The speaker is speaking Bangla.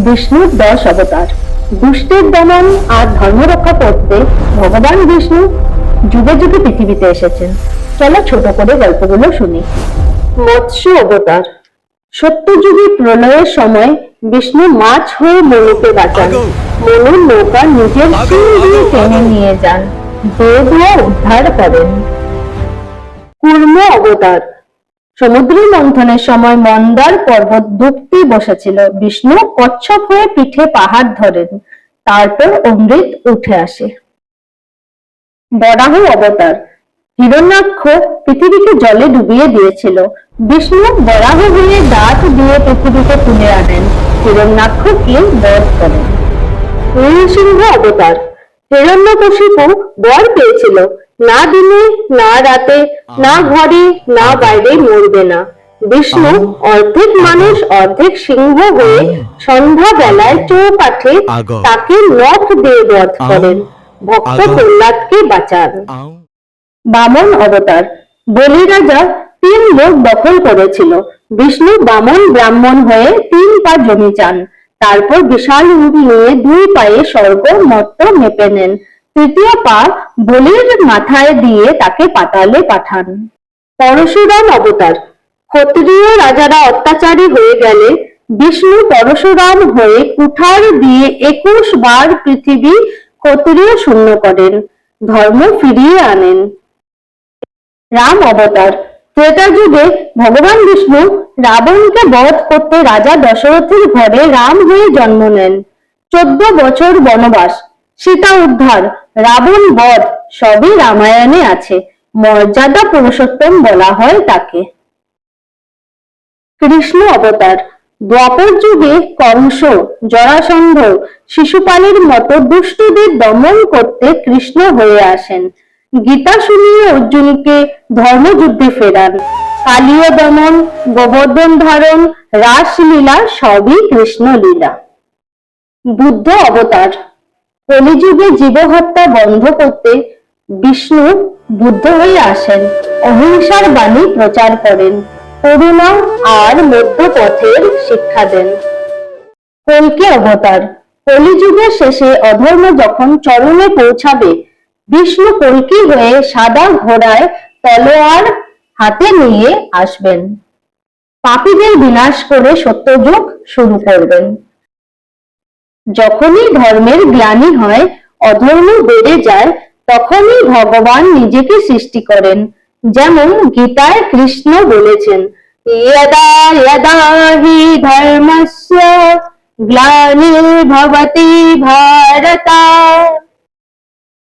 বিষ্ণুর 10 অবতার। দুষ্টের দমন আর ধর্ম রক্ষা করতে ভগবান বিষ্ণু যুগে যুগে পৃথিবীতে এসেছেন। চলো ছোট করে গল্পগুলো শুনি। মৎস্য অবতার। সত্যযুগে প্রলয়ের সময় বিষ্ণু মাছ হয়ে মনুকে বাঁচান। মনুর নৌকা নিজের শিং দিয়ে টেনে নিয়ে যান, দেবও উদ্ধার করেন। কূর্ম অবতার। সমুদ্র মন্থনের সময় মন্দার পর্বত দুঃখতে বসেছিল। বিষ্ণু কচ্ছপ হয়ে পিঠে পাহাড় ধরেন, তারপর অমৃত উঠে আসে। বরাহ অবতার। হিরণ্যাক্ষ পৃথিবীকে জলে ডুবিয়ে দিয়েছিল। বিষ্ণু বরাহ হয়ে দাঁত দিয়ে পৃথিবীকে তুলে আনেন, হিরণ্যাক্ষকে বধ করেন। নৃসিংহ অবতার। হিরণ্যকশিপু বর পেয়েছিল, না দিনে না রাতে না ঘরে না বাইরে মরবে না। বিষ্ণু অর্ধেক মানুষ অর্ধেক সিংহ হয়ে সন্ধ্যা বেলায় চৌকাঠে তাকে নখ দিয়ে বধ করেন, ভক্ত প্রহ্লাদকে বাঁচান। বামন অবতার। বলি রাজা 3 লোক দখল করেছিল। বিষ্ণু বামন ব্রাহ্মণ হয়ে 3 পা জমি চান, তারপর বিশাল রূপ নিয়ে 2 পায়ে স্বর্গ মর্ত্য মেপে নেন। 3য় পা বলির মাথায় দিয়ে তাকে পাতালে পাঠান। পরশুরাম অবতার। ক্ষত্রিয় রাজারা অত্যাচারী হয়ে গেলে বিষ্ণু পরশুরাম হয়ে কুঠার দিয়ে 21 বার পৃথিবী ক্ষত্রিয় শূন্য করেন, ধর্ম ফিরিয়ে আনেন। রাম অবতার। ত্রেতা যুগে ভগবান বিষ্ণু রাবণকে বধ করতে রাজা দশরথের ঘরে রাম হয়ে জন্ম নেন। 14 বছর বনবাস, সীতা উদ্ধার, রাবণ বধ সবই রামায়ণে আছে। মর্যাদা পুরুষোত্তম বলা হয় তাকে। কৃষ্ণ অবতার। দ্বাপর যুগে কংস, জরাসন্ধ, শিশুপালের মতো দুষ্টদের দমন করতে কৃষ্ণ হয়ে আসেন। গীতা শুনিয়ে অর্জুনকে ধর্মযুদ্ধে ফেরান। কালীয় দমন, গোবর্ধন ধারণ, রাসলীলা সবই কৃষ্ণ লীলা। বুদ্ধ অবতার। কলিযুগে জীবহত্যা বন্ধ করতে বিষ্ণু বুদ্ধ হয়ে আসেন, অহিংসার বাণী প্রচার করেন, করুণা আর মধ্যপথের শিক্ষা দেন। কল্কি অবতার। কলিযুগের শেষে অধর্ম যখন চরমে পৌঁছাবে, বিষ্ণু কল্কি হয়ে সাদা ঘোড়ায় তলোয়ার হাতে নিয়ে আসবেন, পাপীদের বিনাশ করে সত্যযুগ শুরু করবেন। যখনই ধর্মের গ্লানি হয়, অধর্ম বেড়ে যায়, তখনই ভগবান নিজেকে সৃষ্টি করেন। যেমন গীতায় কৃষ্ণ বলেছেন, यदा यदा हि धर्मस्य ग्लानिर्भवति भारत